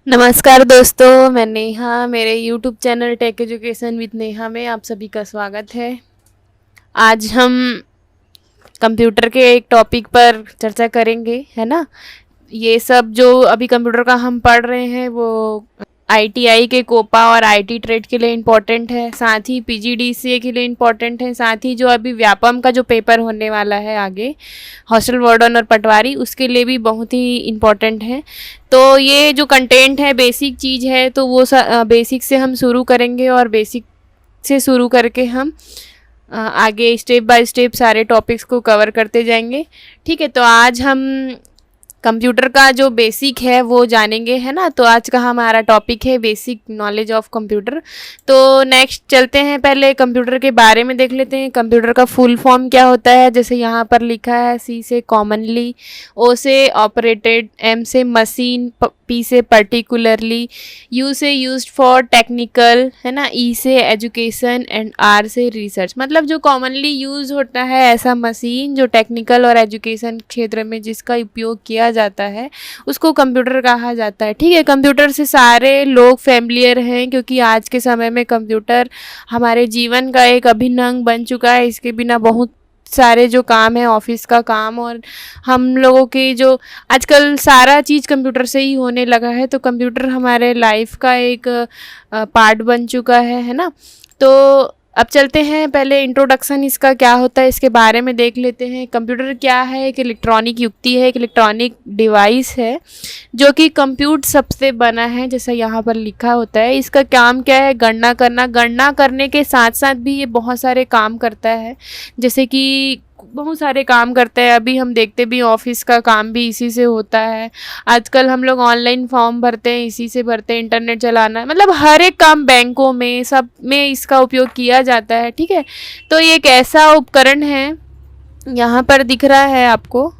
नमस्कार दोस्तों, मैं नेहा। मेरे YouTube channel tech education with Neha में आप सभी का स्वागत है। आज हम कंप्यूटर के एक टॉपिक पर चर्चा करेंगे, है ना। ये सब जो अभी कंप्यूटर का हम पढ़ रहे हैं वो ITI के कोपा और IT ट्रेड के लिए इम्पोर्टेंट है, साथ ही PGDCA के लिए इम्पोर्टेंट है, साथ ही जो अभी व्यापम का जो पेपर होने वाला है आगे, हॉस्टल वार्डन और पटवारी, उसके लिए भी बहुत ही इम्पोर्टेंट है। तो ये जो कंटेंट है बेसिक चीज़ है, तो वो बेसिक से हम शुरू करेंगे और बेसिक से शुरू करके हम आगे स्टेप बाय स्टेप सारे टॉपिक्स को कवर करते जाएंगे। ठीक है, तो आज हम कंप्यूटर का जो बेसिक है वो जानेंगे, है ना। तो आज का हमारा टॉपिक है बेसिक नॉलेज ऑफ कंप्यूटर। तो नेक्स्ट चलते हैं, पहले कंप्यूटर के बारे में देख लेते हैं। कंप्यूटर का फुल फॉर्म क्या होता है, जैसे यहाँ पर लिखा है। C से कॉमनली, O से ऑपरेटेड, M से मशीन, P से पर्टिकुलरली, U से यूज्ड फॉर टेक्निकल, है ना, E से एजुकेशन एंड R से रिसर्च। मतलब जो कॉमनली यूज होता है ऐसा मशीन जो टेक्निकल और एजुकेशन क्षेत्र में जिसका उपयोग किया जाता है उसको कंप्यूटर कहा जाता है। ठीक है, कंप्यूटर से सारे लोग फैमिलियर हैं क्योंकि आज के समय में कंप्यूटर हमारे जीवन का एक अभिन्न अंग बन चुका है। इसके बिना बहुत सारे जो काम है, ऑफिस का काम और हम लोगों की जो आजकल सारा चीज़ कंप्यूटर से ही होने लगा है। तो कंप्यूटर हमारे लाइफ का एक पार्ट बन चुका है ना। तो अब चलते हैं, पहले इंट्रोडक्शन इसका क्या होता है इसके बारे में देख लेते हैं। कंप्यूटर क्या है, एक इलेक्ट्रॉनिक युक्ति है, एक इलेक्ट्रॉनिक डिवाइस है जो कि कंप्यूट सबसे बना है, जैसा यहाँ पर लिखा होता है। इसका काम क्या है, गणना करना। गणना करने के साथ साथ भी ये बहुत सारे काम करता है, जैसे कि बहुत सारे काम करता है। अभी हम देखते भी ऑफिस का काम भी इसी से होता है। आजकल हम लोग ऑनलाइन फॉर्म भरते हैं, इसी से भरते हैं। इंटरनेट चलाना है, मतलब हर एक काम बैंकों में सब में इसका उपयोग किया जाता है। ठीक है, तो ये एक ऐसा उपकरण है, यहाँ पर दिख रहा है आपको,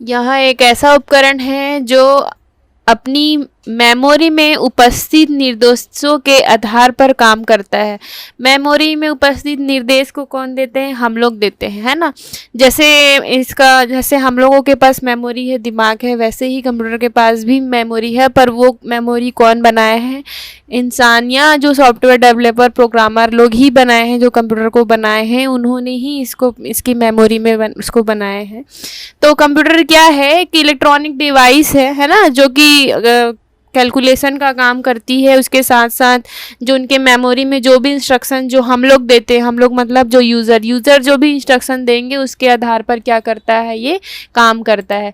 यह एक ऐसा उपकरण है जो अपनी मेमोरी में उपस्थित निर्देशों के आधार पर काम करता है। मेमोरी में उपस्थित निर्देश को कौन देते हैं, हम लोग देते हैं, है ना। जैसे हम लोगों के पास मेमोरी है, दिमाग है, वैसे ही कंप्यूटर के पास भी मेमोरी है। पर वो मेमोरी कौन बनाया है, इंसान या जो सॉफ्टवेयर डेवलपर प्रोग्रामर लोग ही बनाए हैं, जो कंप्यूटर को बनाए हैं उन्होंने ही इसकी मेमोरी में उसको बनाए हैं। तो कंप्यूटर क्या है कि इलेक्ट्रॉनिक डिवाइस है ना, जो कि कैलकुलेशन का काम करती है। उसके साथ साथ जो उनके मेमोरी में जो भी इंस्ट्रक्शन जो हम लोग देते हैं, हम लोग मतलब जो यूज़र जो भी इंस्ट्रक्शन देंगे उसके आधार पर क्या करता है, ये काम करता है।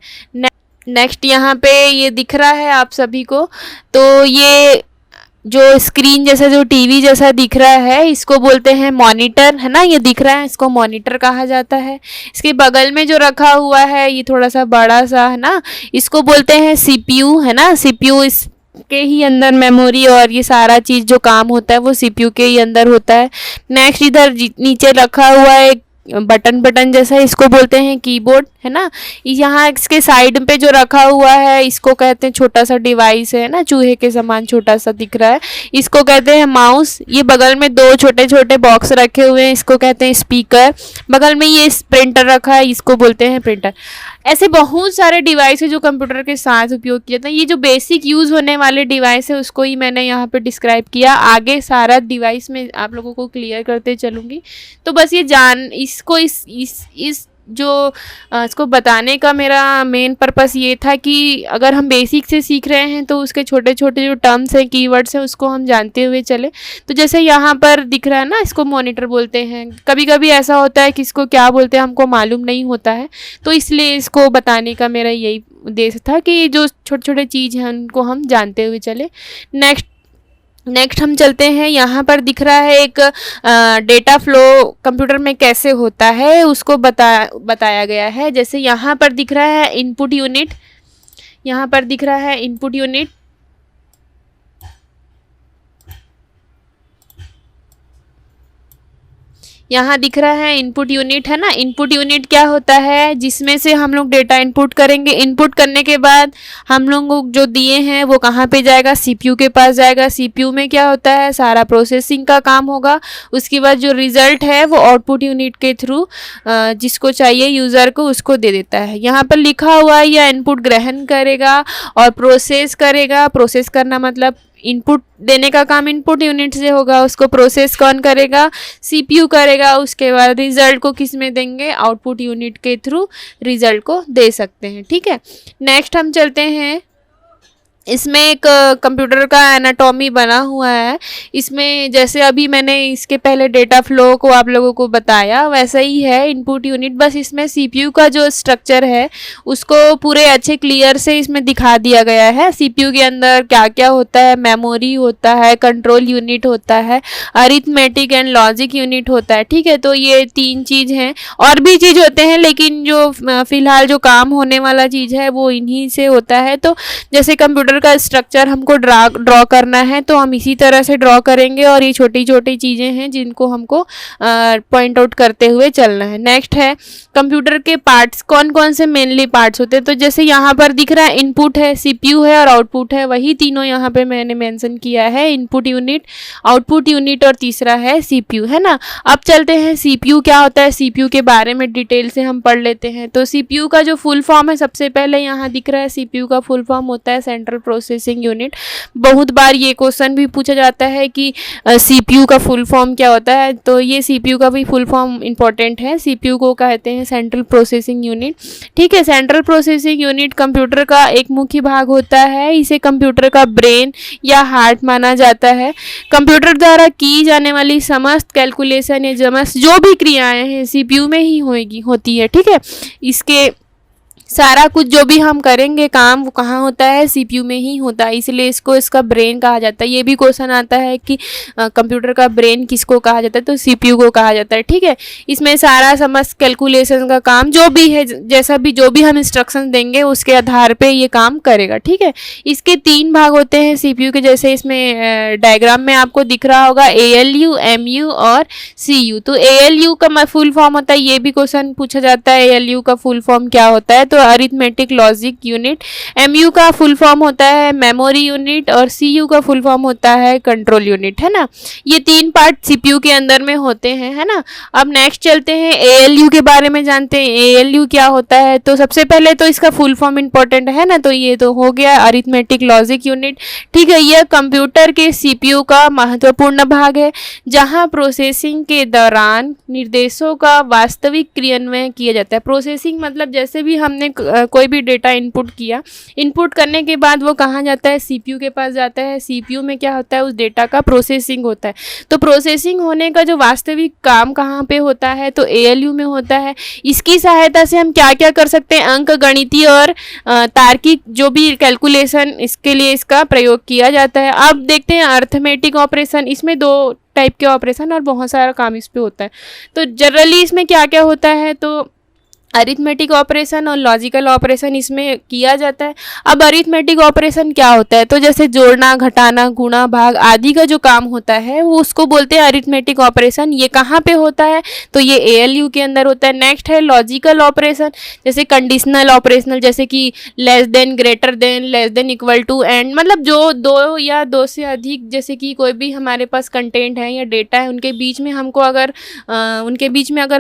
नेक्स्ट यहाँ पे ये दिख रहा है आप सभी को, तो ये जो स्क्रीन जैसा जो टीवी जैसा दिख रहा है इसको बोलते हैं मॉनिटर, है ना। ये दिख रहा है, इसको मॉनिटर कहा जाता है। इसके बगल में जो रखा हुआ है ये थोड़ा सा बड़ा सा है ना, इसको बोलते हैं CPU, है ना। CPU इस के ही अंदर मेमोरी और ये सारा चीज़ जो काम होता है वो CPU के ही अंदर होता है। नेक्स्ट इधर नीचे रखा हुआ है बटन जैसा, इसको बोलते हैं कीबोर्ड, है ना। यहाँ इसके साइड पे जो रखा हुआ है इसको कहते हैं, छोटा सा डिवाइस है ना, चूहे के समान छोटा सा दिख रहा है, इसको कहते हैं माउस। ये बगल में दो छोटे छोटे बॉक्स रखे हुए हैं, इसको कहते हैं स्पीकर। बगल में ये प्रिंटर रखा है, इसको बोलते हैं प्रिंटर। ऐसे बहुत सारे डिवाइस है जो कंप्यूटर के साथ उपयोग किया था। ये जो बेसिक यूज़ होने वाले डिवाइस है उसको ही मैंने यहाँ पे डिस्क्राइब किया। आगे सारा डिवाइस में आप लोगों को क्लियर करते चलूँगी। तो बस ये इसको इस जो इसको बताने का मेरा मेन पर्पस ये था कि अगर हम बेसिक से सीख रहे हैं तो उसके छोटे छोटे जो टर्म्स हैं, कीवर्ड्स हैं, उसको हम जानते हुए चले। तो जैसे यहाँ पर दिख रहा है ना, इसको मॉनिटर बोलते हैं। कभी कभी ऐसा होता है कि इसको क्या बोलते हैं हमको मालूम नहीं होता है, तो इसलिए इसको बताने का मेरा यही उद्देश्य था कि जो छोटे छोटे चीज़ हैं उनको हम जानते हुए चले। नेक्स्ट हम चलते हैं, यहाँ पर दिख रहा है एक डेटा फ्लो कंप्यूटर में कैसे होता है उसको बताया गया है। जैसे यहाँ पर दिख रहा है इनपुट यूनिट, यहाँ पर दिख रहा है इनपुट यूनिट, यहाँ दिख रहा है इनपुट यूनिट है ना। इनपुट यूनिट क्या होता है, जिसमें से हम लोग डेटा इनपुट करेंगे। इनपुट करने के बाद हम लोग जो दिए हैं वो कहाँ पे जाएगा, सीपीयू के पास जाएगा। सीपीयू में क्या होता है, सारा प्रोसेसिंग का काम होगा। उसके बाद जो रिजल्ट है वो आउटपुट यूनिट के थ्रू जिसको चाहिए यूज़र को उसको दे देता है। यहाँ पर लिखा हुआ है यह इनपुट ग्रहण करेगा और प्रोसेस करेगा। प्रोसेस करना मतलब इनपुट देने का काम इनपुट यूनिट से होगा, उसको प्रोसेस कौन करेगा, सीपीयू करेगा। उसके बाद रिजल्ट को किस में देंगे, आउटपुट यूनिट के थ्रू रिजल्ट को दे सकते हैं। ठीक है, नेक्स्ट हम चलते हैं। इसमें एक कंप्यूटर का एनाटॉमी बना हुआ है। इसमें जैसे अभी मैंने इसके पहले डेटा फ्लो को आप लोगों को बताया वैसा ही है इनपुट यूनिट, बस इसमें सीपीयू का जो स्ट्रक्चर है उसको पूरे अच्छे क्लियर से इसमें दिखा दिया गया है। सीपीयू के अंदर क्या क्या होता है, मेमोरी होता है, कंट्रोल यूनिट होता है, अरिथमेटिक एंड लॉजिक यूनिट होता है। ठीक है, तो ये 3 चीज़ हैं, और भी चीज़ होते हैं लेकिन जो फिलहाल जो काम होने वाला चीज़ है वो इन्हीं से होता है। तो जैसे कंप्यूटर का स्ट्रक्चर हमको ड्रॉ करना है तो हम इसी तरह से ड्रॉ करेंगे, और ये छोटी छोटी चीज़ें हैं जिनको हमको पॉइंट आउट करते हुए चलना है। नेक्स्ट है कंप्यूटर के पार्ट्स, कौन कौन से मेनली पार्ट्स होते हैं। तो जैसे यहाँ पर दिख रहा है इनपुट है, सीपीयू है और आउटपुट है, वही तीनों यहाँ पे मैंने मेंशन किया है, इनपुट यूनिट, आउटपुट यूनिट और तीसरा है सीपीयू, है ना। अब चलते हैं सीपीयू क्या होता है, सीपीयू के बारे में डिटेल से हम पढ़ लेते हैं। तो सीपीयू का जो फुल फॉर्म है, सबसे पहले यहाँ दिख रहा है, सीपीयू का फुल फॉर्म होता है सेंट्रल प्रोसेसिंग यूनिट। बहुत बार ये क्वेश्चन भी पूछा जाता है कि सीपीयू का फुल फॉर्म क्या होता है, तो ये सीपीयू का भी फुल फॉर्म इंपॉर्टेंट है। सीपीयू को कहते हैं सेंट्रल प्रोसेसिंग यूनिट। ठीक है, सेंट्रल प्रोसेसिंग यूनिट कंप्यूटर का एक मुख्य भाग होता है। इसे कंप्यूटर का ब्रेन या हार्ट माना जाता है। कंप्यूटर द्वारा की जाने वाली समस्त कैलकुलेशन या समस्त जो भी क्रियाएं हैं सीपीयू में ही होती है। ठीक है, इसके सारा कुछ जो भी हम करेंगे काम वो कहाँ होता है, सीपीयू में ही होता है, इसलिए इसको इसका ब्रेन कहा जाता है। ये भी क्वेश्चन आता है कि कंप्यूटर का ब्रेन किसको कहा जाता है, तो सीपीयू को कहा जाता है। ठीक है, इसमें सारा समस्त कैलकुलेशन का काम जो भी है, जैसा भी जो भी हम इंस्ट्रक्शन देंगे उसके आधार पे ये काम करेगा। ठीक है, इसके 3 भाग होते हैं सीपीयू के, जैसे इसमें डायग्राम में आपको दिख रहा होगा एएलयू, एमयू और सीयू। तो एएलयू का फुल फॉर्म होता है, ये भी क्वेश्चन पूछा जाता है, एएलयू का फुल फॉर्म क्या होता है, तो अरिथमेटिक लॉजिक यूनिट। एमयू का फुल फॉर्म होता है मेमोरी यूनिट और सीयू का फुल फॉर्म होता है कंट्रोल यूनिट, है ना। ये 3 पार्ट सीपीयू के अंदर में होते हैं, है ना। अब नेक्स्ट चलते हैं एएलयू के बारे में जानते हैं। एएलयू क्या होता है, तो सबसे पहले तो इसका फुल फॉर्म इंपॉर्टेंट है ना, तो ये तो हो गया अरिथमेटिक लॉजिक यूनिट। ठीक है, यह कंप्यूटर के सीपीयू का महत्वपूर्ण भाग है जहां प्रोसेसिंग के दौरान निर्देशों का वास्तविक क्रियान्वयन किया जाता है। प्रोसेसिंग मतलब जैसे भी हमने कोई भी डेटा इनपुट किया, इनपुट करने के बाद वो कहाँ जाता है, सीपीयू के पास जाता है। सीपीयू में क्या होता है, उस डेटा का प्रोसेसिंग होता है। तो प्रोसेसिंग होने का जो वास्तविक काम कहाँ पे होता है, तो एएलयू में होता है। इसकी सहायता से हम क्या क्या कर सकते हैं, अंक गणितीय और तार्किक जो भी कैलकुलेशन, इसके लिए इसका प्रयोग किया जाता है। अब देखते हैं अर्थमेटिक ऑपरेशन। इसमें 2 टाइप के ऑपरेशन और बहुत सारा काम इस पे होता है। तो जनरली इसमें क्या क्या होता है, तो अरिथमेटिक ऑपरेशन और लॉजिकल ऑपरेशन इसमें किया जाता है। अब अरिथमेटिक ऑपरेशन क्या होता है, तो जैसे जोड़ना, घटाना, गुणा, भाग आदि का जो काम होता है वो उसको बोलते हैं अरिथमेटिक ऑपरेशन। ये कहाँ पे होता है, तो ये एएलयू के अंदर होता है। नेक्स्ट है लॉजिकल ऑपरेशन, जैसे कंडीशनल ऑपरेशनल, जैसे कि less than, greater than, less than, equal to, and, मतलब जो 2 या 2 से अधिक, जैसे कि कोई भी हमारे पास कंटेंट है या डेटा है उनके बीच में हमको अगर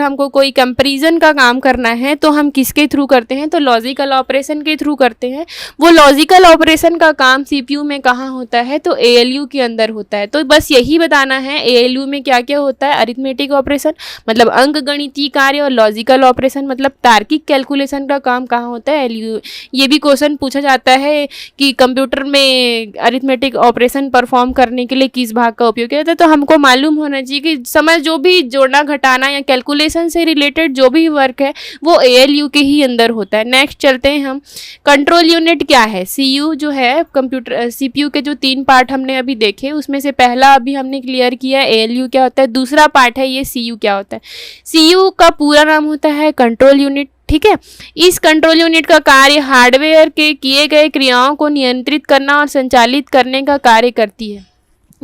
हमको कोई कंपेरिजन का काम करना है तो हम किसके थ्रू करते हैं, तो लॉजिकल ऑपरेशन के थ्रू करते हैं। वो लॉजिकल ऑपरेशन का काम सीपीयू में कहाँ होता है, तो एएलयू के अंदर होता है। तो बस यही बताना है एएलयू में क्या क्या होता है। अरिथमेटिक ऑपरेशन मतलब अंक गणितीय कार्य, और लॉजिकल ऑपरेशन मतलब तार्किक कैलकुलेशन का काम कहाँ होता है, एएलयू। ये भी क्वेश्चन पूछा जाता है कि कंप्यूटर में अरिथमेटिक ऑपरेशन परफॉर्म करने के लिए किस भाग का उपयोग किया जाता है। तो हमको मालूम होना चाहिए कि समझ जो भी जोड़ना, घटाना या कैलकुलेशन से रिलेटेड जो भी वर्क है वो एएलयू के ही अंदर होता है। नेक्स्ट चलते हैं हम, कंट्रोल यूनिट क्या है। सीयू जो है कंप्यूटर सीपीयू के जो 3 पार्ट हमने अभी देखे उसमें से पहला अभी हमने क्लियर किया एएलयू क्या होता है। दूसरा पार्ट है ये सीयू क्या होता है। सीयू का पूरा नाम होता है कंट्रोल यूनिट। ठीक है, इस कंट्रोल यूनिट का कार्य हार्डवेयर के किए गए क्रियाओं को नियंत्रित करना और संचालित करने का कार्य करती है।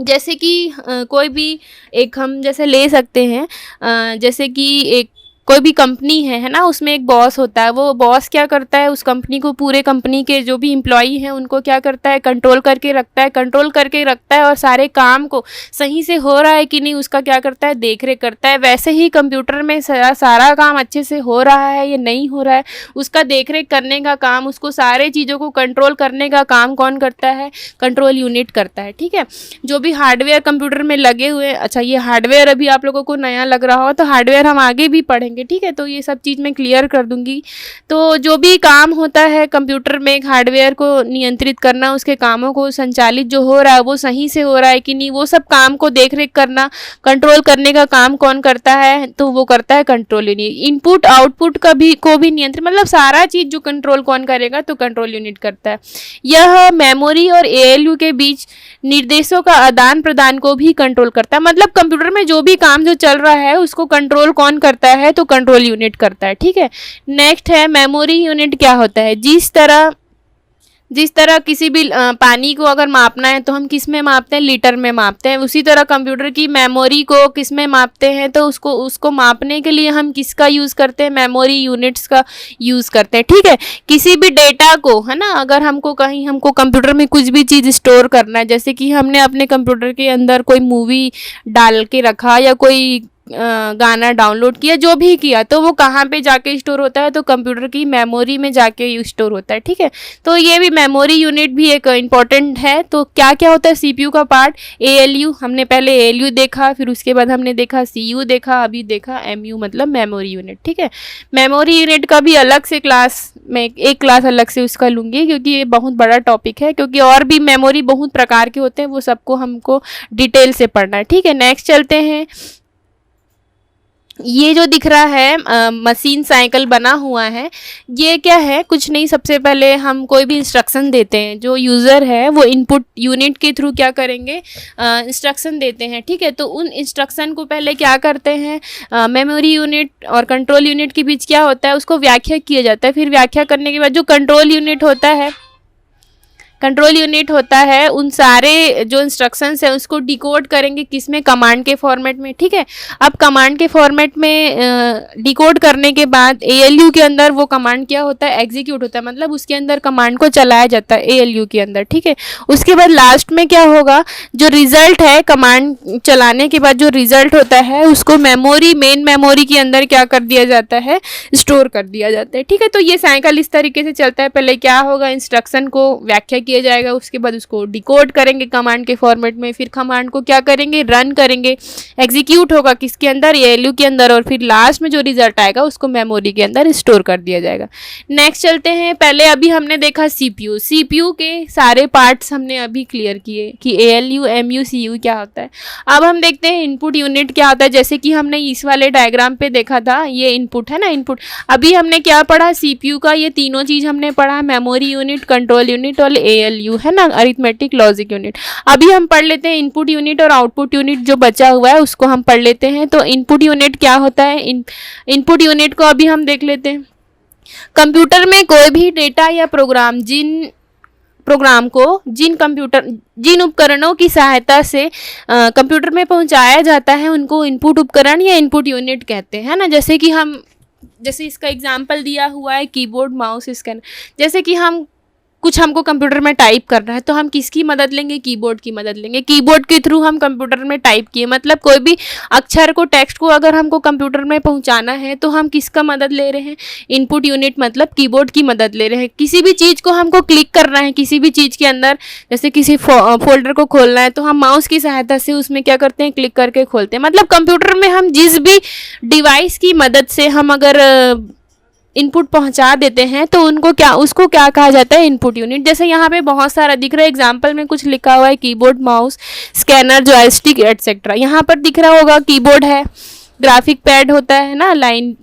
जैसे कि कोई भी एक हम जैसे ले सकते हैं, जैसे कि एक कोई भी कंपनी है ना, उसमें एक बॉस होता है। वो बॉस क्या करता है, उस कंपनी को, पूरे कंपनी के जो भी एम्प्लॉई हैं उनको क्या करता है, कंट्रोल करके रखता है और सारे काम को सही से हो रहा है कि नहीं उसका क्या करता है, देख रेख करता है। वैसे ही कंप्यूटर में सारा काम अच्छे से हो रहा है या नहीं हो रहा है, उसका देख रेख करने का काम, उसको सारे चीज़ों को कंट्रोल करने का काम कौन करता है, कंट्रोल यूनिट करता है। ठीक है, जो भी हार्डवेयर कंप्यूटर में लगे हुए, अच्छा ये हार्डवेयर अभी आप लोगों को नया लग रहा हो तो हार्डवेयर हम आगे भी पढ़ेंगे। ठीक है, तो ये सब चीज़ मैं क्लियर कर दूंगी। तो जो भी काम होता है कंप्यूटर में, एक हार्डवेयर को नियंत्रित करना, उसके कामों को संचालित जो हो रहा है वो सही से हो रहा है कि नहीं, वो सब काम को देख रेख करना, कंट्रोल करने का काम कौन करता है, तो वो करता है कंट्रोल यूनिट। इनपुट आउटपुट का भी को भी नियंत्रित, मतलब सारा चीज़ जो कंट्रोल कौन करेगा, तो कंट्रोल यूनिट करता है। यह मेमोरी और एएलयू के बीच निर्देशों का आदान प्रदान को भी कंट्रोल करता है। मतलब कंप्यूटर में जो भी काम जो चल रहा है उसको कंट्रोल कौन करता है, तो कंट्रोल यूनिट करता है। ठीक है, नेक्स्ट है मेमोरी यूनिट क्या होता है। जिस तरह किसी भी पानी को अगर मापना है तो हम किस में मापते हैं, लीटर में मापते हैं। उसी तरह कंप्यूटर की मेमोरी को किस में मापते हैं, तो उसको मापने के लिए हम किसका यूज़ करते हैं, मेमोरी यूनिट्स का यूज़ करते हैं। ठीक है, किसी भी डेटा को, है ना, अगर हमको कंप्यूटर में कुछ भी चीज़ स्टोर करना है, जैसे कि हमने अपने कंप्यूटर के अंदर कोई मूवी डाल के रखा या कोई गाना डाउनलोड किया, जो भी किया, तो वो कहाँ पे जाके स्टोर होता है, तो कंप्यूटर की मेमोरी में जाके स्टोर होता है। ठीक है, तो ये भी मेमोरी यूनिट भी एक इम्पॉर्टेंट है। तो क्या क्या होता है सीपीयू का पार्ट, एएलयू, हमने पहले एएलयू देखा, फिर उसके बाद हमने देखा सीयू देखा, अभी देखा एमयू मतलब मेमोरी यूनिट। ठीक है, मेमोरी यूनिट का भी अलग से क्लास में, एक क्लास अलग से उसका लूँगी क्योंकि ये बहुत बड़ा टॉपिक है, क्योंकि और भी मेमोरी बहुत प्रकार के होते हैं, वो सबको हमको डिटेल से पढ़ना है। ठीक है, नेक्स्ट चलते हैं। ये जो दिख रहा है मशीन साइकिल बना हुआ है, ये क्या है, कुछ नहीं, सबसे पहले हम कोई भी इंस्ट्रक्शन देते हैं, जो यूज़र है वो इनपुट यूनिट के थ्रू क्या करेंगे, इंस्ट्रक्शन देते हैं। ठीक है, तो उन इंस्ट्रक्शन को पहले क्या करते हैं, मेमोरी यूनिट और कंट्रोल यूनिट के बीच क्या होता है, उसको व्याख्या किया जाता है। फिर व्याख्या करने के बाद जो कंट्रोल यूनिट होता है उन सारे जो इंस्ट्रक्शंस है उसको डिकोड करेंगे, किसमें, कमांड के फॉर्मेट में। ठीक है, अब कमांड के फॉर्मेट में डिकोड करने के बाद एएलयू के अंदर वो कमांड क्या होता है, एग्जीक्यूट होता है, मतलब उसके अंदर कमांड को चलाया जाता है एएलयू के अंदर। ठीक है, उसके बाद लास्ट में क्या होगा, जो रिजल्ट है कमांड चलाने के बाद जो रिजल्ट होता है उसको मेन मेमोरी के अंदर क्या कर दिया जाता है, स्टोर कर दिया जाता है। ठीक है, तो ये साइकिल इस तरीके से चलता है। पहले क्या होगा, इंस्ट्रक्शन को व्याख्या किया जाएगा, उसके बाद उसको डिकोड करेंगे कमांड के फॉर्मेट में, फिर कमांड को क्या करेंगे, रन करेंगे, एग्जीक्यूट होगा किसके अंदर, एएलयू के अंदर, और फिर लास्ट में जो रिजल्ट आएगा उसको मेमोरी के अंदर स्टोर कर दिया जाएगा। नेक्स्ट चलते हैं। पहले अभी हमने देखा सीपीयू के सारे पार्ट्स हमने अभी क्लियर किए कि एएलयू, एमयू, सीयू क्या होता है। अब हम देखते हैं इनपुट यूनिट क्या होता है। जैसे कि हमने इस वाले डायग्राम पे देखा था, ये इनपुट है ना, इनपुट। अभी हमने क्या पढ़ा, सीपीयू का ये तीनों चीज़ हमने पढ़ा, मेमोरी यूनिट, कंट्रोल यूनिट और एएलयू, है ना, अरिथमेटिक लॉजिक यूनिट। अभी हम पढ़ लेते हैं इनपुट यूनिट और आउटपुट यूनिट, जो बचा हुआ है उसको हम पढ़ लेते हैं। तो इनपुट यूनिट क्या होता है, इनपुट यूनिट को अभी हम देख लेते हैं। कंप्यूटर में कोई भी डेटा या प्रोग्राम को जिन उपकरणों की सहायता से कंप्यूटर में पहुंचाया जाता है उनको इनपुट उपकरण या इनपुट यूनिट कहते हैं, ना। जैसे इसका एग्जांपल दिया हुआ है कीबोर्ड, माउस, स्कैनर। जैसे कि हमको कंप्यूटर में टाइप करना है तो हम किसकी मदद लेंगे, कीबोर्ड की मदद लेंगे। कीबोर्ड के थ्रू हम कंप्यूटर में टाइप किए, मतलब कोई भी अक्षर को, टेक्स्ट को अगर हमको कंप्यूटर में पहुंचाना है तो हम किसका मदद ले रहे हैं, इनपुट यूनिट मतलब कीबोर्ड की मदद ले रहे हैं। किसी भी चीज़ को हमको क्लिक करना है, किसी भी चीज़ के अंदर, जैसे किसी फोल्डर को खोलना है तो हम माउस की सहायता से उसमें क्या करते हैं, क्लिक करके खोलते हैं। मतलब कंप्यूटर में हम जिस भी डिवाइस की मदद से हम अगर इनपुट पहुंचा देते हैं तो उसको क्या कहा जाता है, इनपुट यूनिट। जैसे यहाँ पे बहुत सारा दिख रहा है, एग्जांपल में कुछ लिखा हुआ है, keyboard, mouse, scanner, joystick etcetera. यहाँ पर दिख रहा होगा कीबोर्ड है, ग्राफिक पैड होता है ना, लाइन,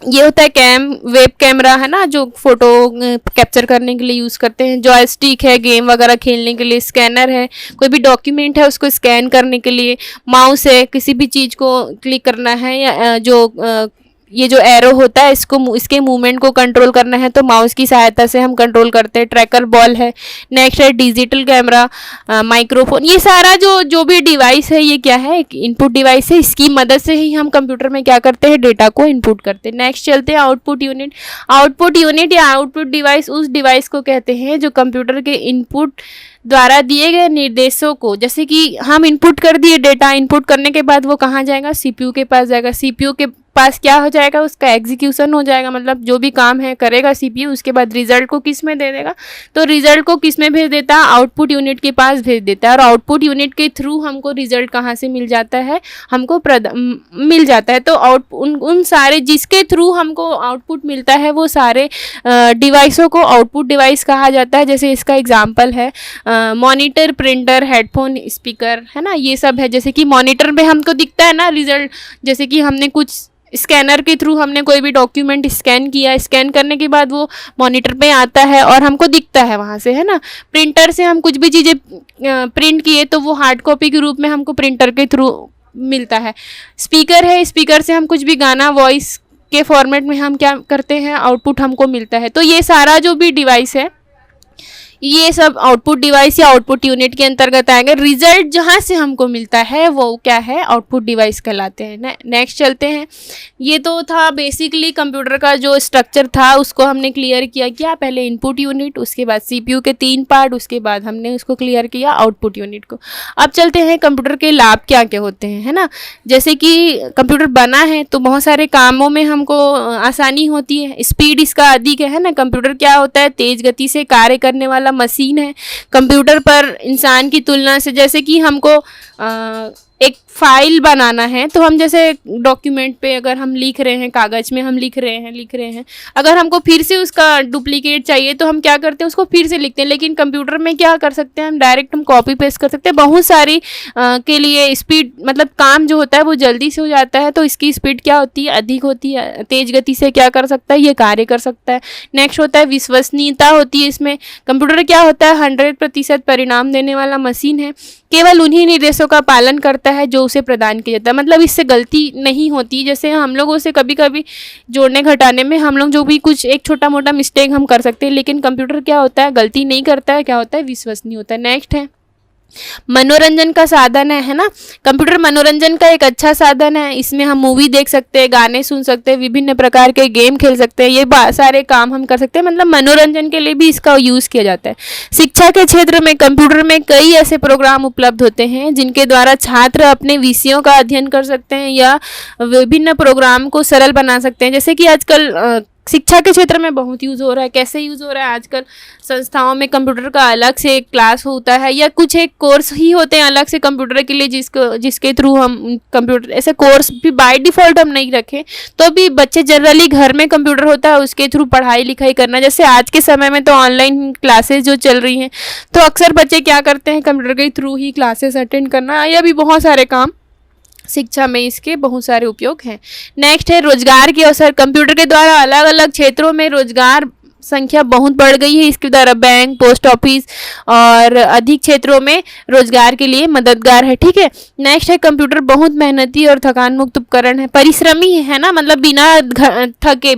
ये होता है वेब कैमरा, है ना, जो फोटो कैप्चर करने के लिए यूज़ करते हैं। जॉयस्टिक है, गेम वगैरह खेलने के लिए। स्कैनर है, कोई भी डॉक्यूमेंट है उसको स्कैन करने के लिए। माउस है, किसी भी चीज़ को क्लिक करना है या जो ये जो एरो होता है इसके मूवमेंट को कंट्रोल करना है तो माउस की सहायता से हम कंट्रोल करते हैं। ट्रैकर बॉल है। नेक्स्ट है डिजिटल कैमरा, माइक्रोफोन। ये सारा जो भी डिवाइस है ये क्या है, एक इनपुट डिवाइस है। इसकी मदद से ही हम कंप्यूटर में क्या करते हैं, डेटा को इनपुट करते हैं। नेक्स्ट चलते हैं आउटपुट यूनिट। आउटपुट यूनिट या आउटपुट डिवाइस उस डिवाइस को कहते हैं जो कंप्यूटर के इनपुट द्वारा दिए गए निर्देशों को, जैसे कि हम इनपुट कर दिए डेटा, इनपुट करने के बाद वो कहाँ जाएगा, सीपीयू के पास जाएगा। सीपीयू के पास क्या हो जाएगा, उसका एग्जीक्यूशन हो जाएगा, मतलब जो भी काम है करेगा सीपीयू। उसके बाद रिजल्ट को किस में दे देगा, तो रिजल्ट को किस में भेज देता है, आउटपुट यूनिट के पास भेज देता है। और आउटपुट यूनिट के थ्रू हमको रिजल्ट कहाँ से मिल जाता है, हमको मिल जाता है। तो उन सारे जिसके थ्रू हमको आउटपुट मिलता है वो सारे डिवाइसों को आउटपुट डिवाइस कहा जाता है। जैसे इसका एग्जाम्पल है मॉनिटर, प्रिंटर, हेडफोन, स्पीकर, है ना, ये सब है। जैसे कि मॉनिटर में हमको दिखता है ना रिजल्ट, जैसे कि हमने कुछ स्कैनर के थ्रू हमने कोई भी डॉक्यूमेंट स्कैन किया, स्कैन करने के बाद वो मॉनिटर पे आता है और हमको दिखता है वहाँ से, है ना। प्रिंटर से हम कुछ भी चीज़ें प्रिंट किए तो वो हार्ड कॉपी के रूप में हमको प्रिंटर के थ्रू मिलता है। स्पीकर है, स्पीकर से हम कुछ भी गाना वॉइस के फॉर्मेट में हम क्या करते हैं, आउटपुट हमको मिलता है। तो ये सारा जो भी डिवाइस है ये सब आउटपुट डिवाइस या आउटपुट यूनिट के अंतर्गत आएंगे। रिजल्ट जहाँ से हमको मिलता है वो क्या है, आउटपुट डिवाइस कहलाते हैं। नेक्स्ट चलते हैं। ये तो था बेसिकली कंप्यूटर का जो स्ट्रक्चर था उसको हमने क्लियर किया पहले इनपुट यूनिट, उसके बाद सीपीयू के 3 पार्ट, उसके बाद हमने उसको क्लियर किया आउटपुट यूनिट को। अब चलते हैं कंप्यूटर के लाभ क्या क्या होते हैं, है ना। जैसे कि कंप्यूटर बना है तो बहुत सारे कामों में हमको आसानी होती है। स्पीड इसका अधिक है ना। कंप्यूटर क्या होता है, तेज गति से कार्य करने वाला मशीन है। कंप्यूटर पर इंसान की तुलना से, जैसे कि हमको एक फाइल बनाना है तो हम जैसे डॉक्यूमेंट पे अगर हम लिख रहे हैं, कागज़ में हम लिख रहे हैं, अगर हमको फिर से उसका डुप्लीकेट चाहिए तो हम क्या करते हैं, उसको फिर से लिखते हैं। लेकिन कंप्यूटर में क्या कर सकते हैं, हम डायरेक्ट हम कॉपी पेस्ट कर सकते हैं। बहुत सारी के लिए स्पीड, मतलब काम जो होता है वो जल्दी से हो जाता है, तो इसकी स्पीड क्या होती है, अधिक होती है। तेज गति से क्या कर सकता है, ये कार्य कर सकता है। नेक्स्ट होता है विश्वसनीयता होती है इसमें। कंप्यूटर क्या होता है, 100% परिणाम देने वाला मशीन है। केवल उन्हीं निर्देशों का पालन करता है जो उसे प्रदान किया जाता है, मतलब इससे गलती नहीं होती। जैसे हम लोगों से कभी कभी जोड़ने घटाने में हम लोग जो भी कुछ एक छोटा मोटा मिस्टेक हम कर सकते हैं, लेकिन कंप्यूटर क्या होता है, गलती नहीं करता है, क्या होता है, विश्वसनीय होता है। नेक्स्ट है मनोरंजन का साधन है ना। कंप्यूटर मनोरंजन का एक अच्छा साधन है। इसमें हम मूवी देख सकते हैं, गाने सुन सकते हैं, विभिन्न प्रकार के गेम खेल सकते हैं, ये सारे काम हम कर सकते हैं, मतलब मनोरंजन के लिए भी इसका यूज़ किया जाता है। शिक्षा के क्षेत्र में कंप्यूटर में कई ऐसे प्रोग्राम उपलब्ध होते हैं जिनके द्वारा छात्र अपने विषयों का अध्ययन कर सकते हैं या विभिन्न प्रोग्राम को सरल बना सकते हैं। जैसे कि आजकल शिक्षा के क्षेत्र में बहुत यूज़ हो रहा है। कैसे यूज़ हो रहा है, आजकल संस्थाओं में कंप्यूटर का अलग से एक क्लास होता है या कुछ एक कोर्स ही होते हैं अलग से कंप्यूटर के लिए, जिसके थ्रू हम कंप्यूटर, ऐसे कोर्स भी बाय डिफ़ॉल्ट हम नहीं रखें तो भी बच्चे जनरली घर में कंप्यूटर होता है उसके थ्रू पढ़ाई लिखाई करना। जैसे आज के समय में तो ऑनलाइन क्लासेस जो चल रही हैं तो अक्सर बच्चे क्या करते हैं, कंप्यूटर के थ्रू ही क्लासेस अटेंड करना, या भी बहुत सारे काम शिक्षा में इसके बहुत सारे उपयोग हैं। नेक्स्ट है रोजगार के अवसर। कंप्यूटर के द्वारा अलग अलग क्षेत्रों में रोजगार संख्या बहुत बढ़ गई है। इसके द्वारा बैंक, पोस्ट ऑफिस और अधिक क्षेत्रों में रोजगार के लिए मददगार है। ठीक है। नेक्स्ट है कंप्यूटर बहुत मेहनती और थकान मुक्त उपकरण है, परिश्रमी है ना, मतलब बिना थके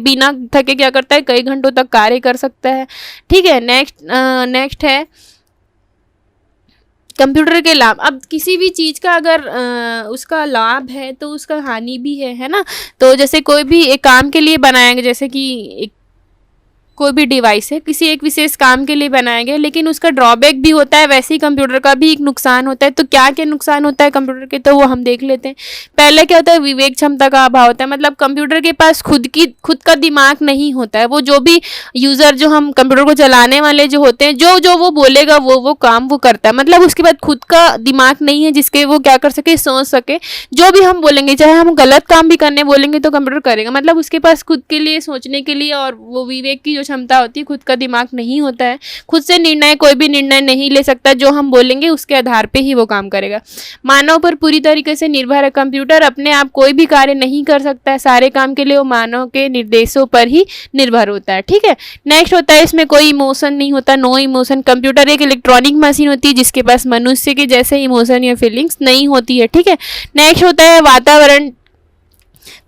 क्या करता है, कई घंटों तक कार्य कर सकता है। ठीक है। नेक्स्ट है कंप्यूटर के लाभ। अब किसी भी चीज़ का अगर उसका लाभ है तो उसका हानि भी है ना। तो जैसे कोई भी एक काम के लिए बनाएंगे, जैसे कि कोई भी डिवाइस है किसी एक विशेष काम के लिए बनाया गया, लेकिन उसका ड्रॉबैक भी होता है, वैसे ही कंप्यूटर का भी एक नुकसान होता है। तो क्या क्या नुकसान होता है कंप्यूटर के, तो वो हम देख लेते हैं। पहले क्या होता है, विवेक क्षमता का अभाव होता है, मतलब कंप्यूटर के पास खुद का दिमाग नहीं होता है। वो जो भी यूज़र, जो हम कंप्यूटर को चलाने वाले जो होते हैं, जो वो बोलेगा वो काम वो करता है, मतलब उसके बाद खुद का दिमाग नहीं है जिसके वो क्या कर सके, सोच सके। जो भी हम बोलेंगे, चाहे हम गलत काम भी करने बोलेंगे तो कंप्यूटर करेगा, मतलब उसके पास खुद के लिए सोचने के लिए और वो विवेक की जो क्षमता होती है, खुद का दिमाग नहीं होता है। खुद से कोई भी निर्णय नहीं ले सकता, जो हम बोलेंगे उसके आधार पे ही वो काम करेगा। मानव पर पूरी तरीके से निर्भर है। कंप्यूटर अपने आप कोई भी कार्य नहीं कर सकता है, सारे काम के लिए वो मानव के निर्देशों पर ही निर्भर होता है। ठीक है। नेक्स्ट होता है इसमें कोई इमोशन नहीं होता, नो इमोशन। कंप्यूटर एक इलेक्ट्रॉनिक मशीन होती है जिसके पास मनुष्य के जैसे इमोशन या फीलिंग्स नहीं होती है। ठीक है। नेक्स्ट होता है वातावरण।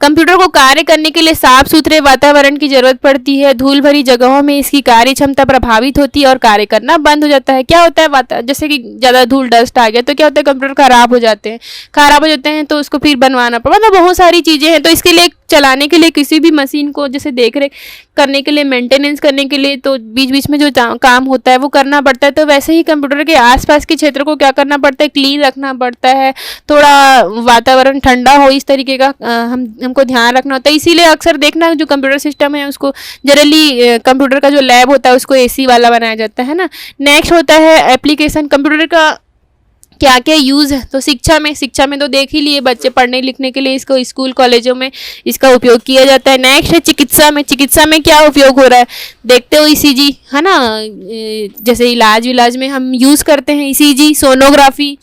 कंप्यूटर को कार्य करने के लिए साफ सुथरे वातावरण की जरूरत पड़ती है। धूल भरी जगहों में इसकी कार्य क्षमता प्रभावित होती है और कार्य करना बंद हो जाता है। क्या होता है, जैसे कि ज़्यादा धूल डस्ट आ गया तो क्या होता है, कंप्यूटर खराब हो जाते हैं तो उसको फिर बनवाना पड़ा, मतलब बहुत सारी चीज़ें हैं। तो इसके लिए चलाने के लिए किसी भी मशीन को जैसे देख रेख करने के लिए, मेंटेनेंस करने के लिए तो बीच बीच में जो काम होता है वो करना पड़ता है। तो वैसे ही कंप्यूटर के आसपास के क्षेत्र को क्या करना पड़ता है, क्लीन रखना पड़ता है, थोड़ा वातावरण ठंडा हो इस तरीके का हमको ध्यान रखना होता है। इसीलिए अक्सर देखना जो कंप्यूटर सिस्टम है उसको जनरली कंप्यूटर का जो लैब होता है उसको AC वाला बनाया जाता है ना। नेक्स्ट होता है एप्लीकेशन। कंप्यूटर का क्या क्या यूज़ है, तो शिक्षा में तो देख ही लिए, बच्चे पढ़ने लिखने के लिए इसको स्कूल कॉलेजों में इसका उपयोग किया जाता है। नेक्स्ट है चिकित्सा में क्या उपयोग हो रहा है, देखते हो ECG है ना, जैसे इलाज में हम यूज़ करते हैं ECG, सोनोग्राफी,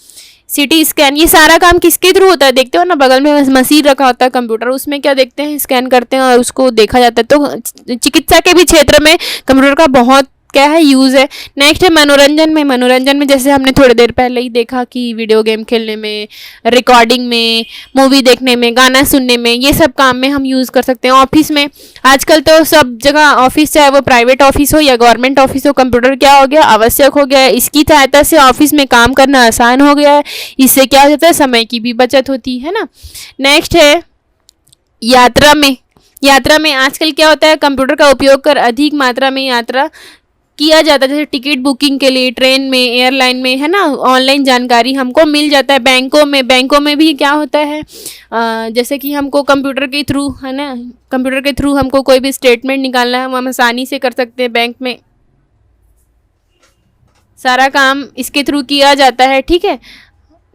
CT स्कैन, ये सारा काम किसके थ्रू होता है, देखते हो ना, बगल में मशीन रखा होता है कंप्यूटर, उसमें क्या देखते हैं, स्कैन करते हैं और उसको देखा जाता है। तो चिकित्सा के भी क्षेत्र में कंप्यूटर का बहुत क्या है, यूज़ है। नेक्स्ट है मनोरंजन में जैसे हमने थोड़ी देर पहले ही देखा कि वीडियो गेम खेलने में, रिकॉर्डिंग में, मूवी देखने में, गाना सुनने में, ये सब काम में हम यूज़ कर सकते हैं। ऑफिस में आजकल तो सब जगह ऑफिस, चाहे वो प्राइवेट ऑफिस हो या गवर्नमेंट ऑफिस हो, कंप्यूटर क्या हो गया, आवश्यक हो गया है। इसकी सहायता से ऑफिस में काम करना आसान हो गया है। इससे क्या हो जाता है, समय की भी बचत होती है ना। नेक्स्ट है यात्रा में आजकल क्या होता है, कंप्यूटर का उपयोग कर अधिक मात्रा में यात्रा किया जाता है। जैसे टिकट बुकिंग के लिए ट्रेन में, एयरलाइन में, है ना, ऑनलाइन जानकारी हमको मिल जाता है। बैंकों में भी क्या होता है, जैसे कि हमको कंप्यूटर के थ्रू, है ना, कंप्यूटर के थ्रू हमको कोई भी स्टेटमेंट निकालना है हम आसानी से कर सकते हैं। बैंक में सारा काम इसके थ्रू किया जाता है, ठीक है।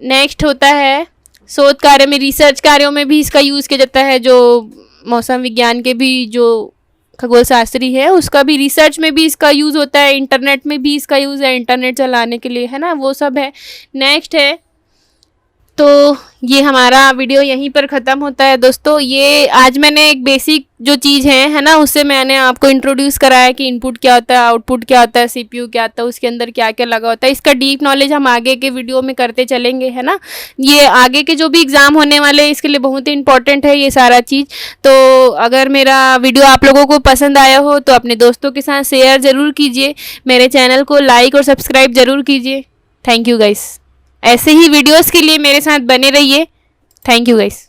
नेक्स्ट होता है शोध कार्य में, रिसर्च कार्यों में भी इसका यूज़ किया जाता है। जो मौसम विज्ञान के भी जो खगोल शास्त्री है उसका भी रिसर्च में भी इसका यूज़ होता है। इंटरनेट में भी इसका यूज़ है, इंटरनेट चलाने के लिए, है ना, वो सब है। नेक्स्ट है, तो ये हमारा वीडियो यहीं पर ख़त्म होता है दोस्तों। ये आज मैंने एक बेसिक जो चीज़ है ना, उससे मैंने आपको इंट्रोड्यूस कराया कि इनपुट क्या होता है, आउटपुट क्या होता है, CPU क्या होता है, उसके अंदर क्या क्या लगा होता है। इसका डीप नॉलेज हम आगे के वीडियो में करते चलेंगे, है ना। ये आगे के जो भी एग्ज़ाम होने वाले हैं इसके लिए बहुत ही इंपॉर्टेंट है ये सारा चीज़। तो अगर मेरा वीडियो आप लोगों को पसंद आया हो तो अपने दोस्तों के साथ शेयर ज़रूर कीजिए, मेरे चैनल को लाइक और सब्सक्राइब ज़रूर कीजिए। Thank you guys. ऐसे ही वीडियोस के लिए मेरे साथ बने रहिए। Thank you guys.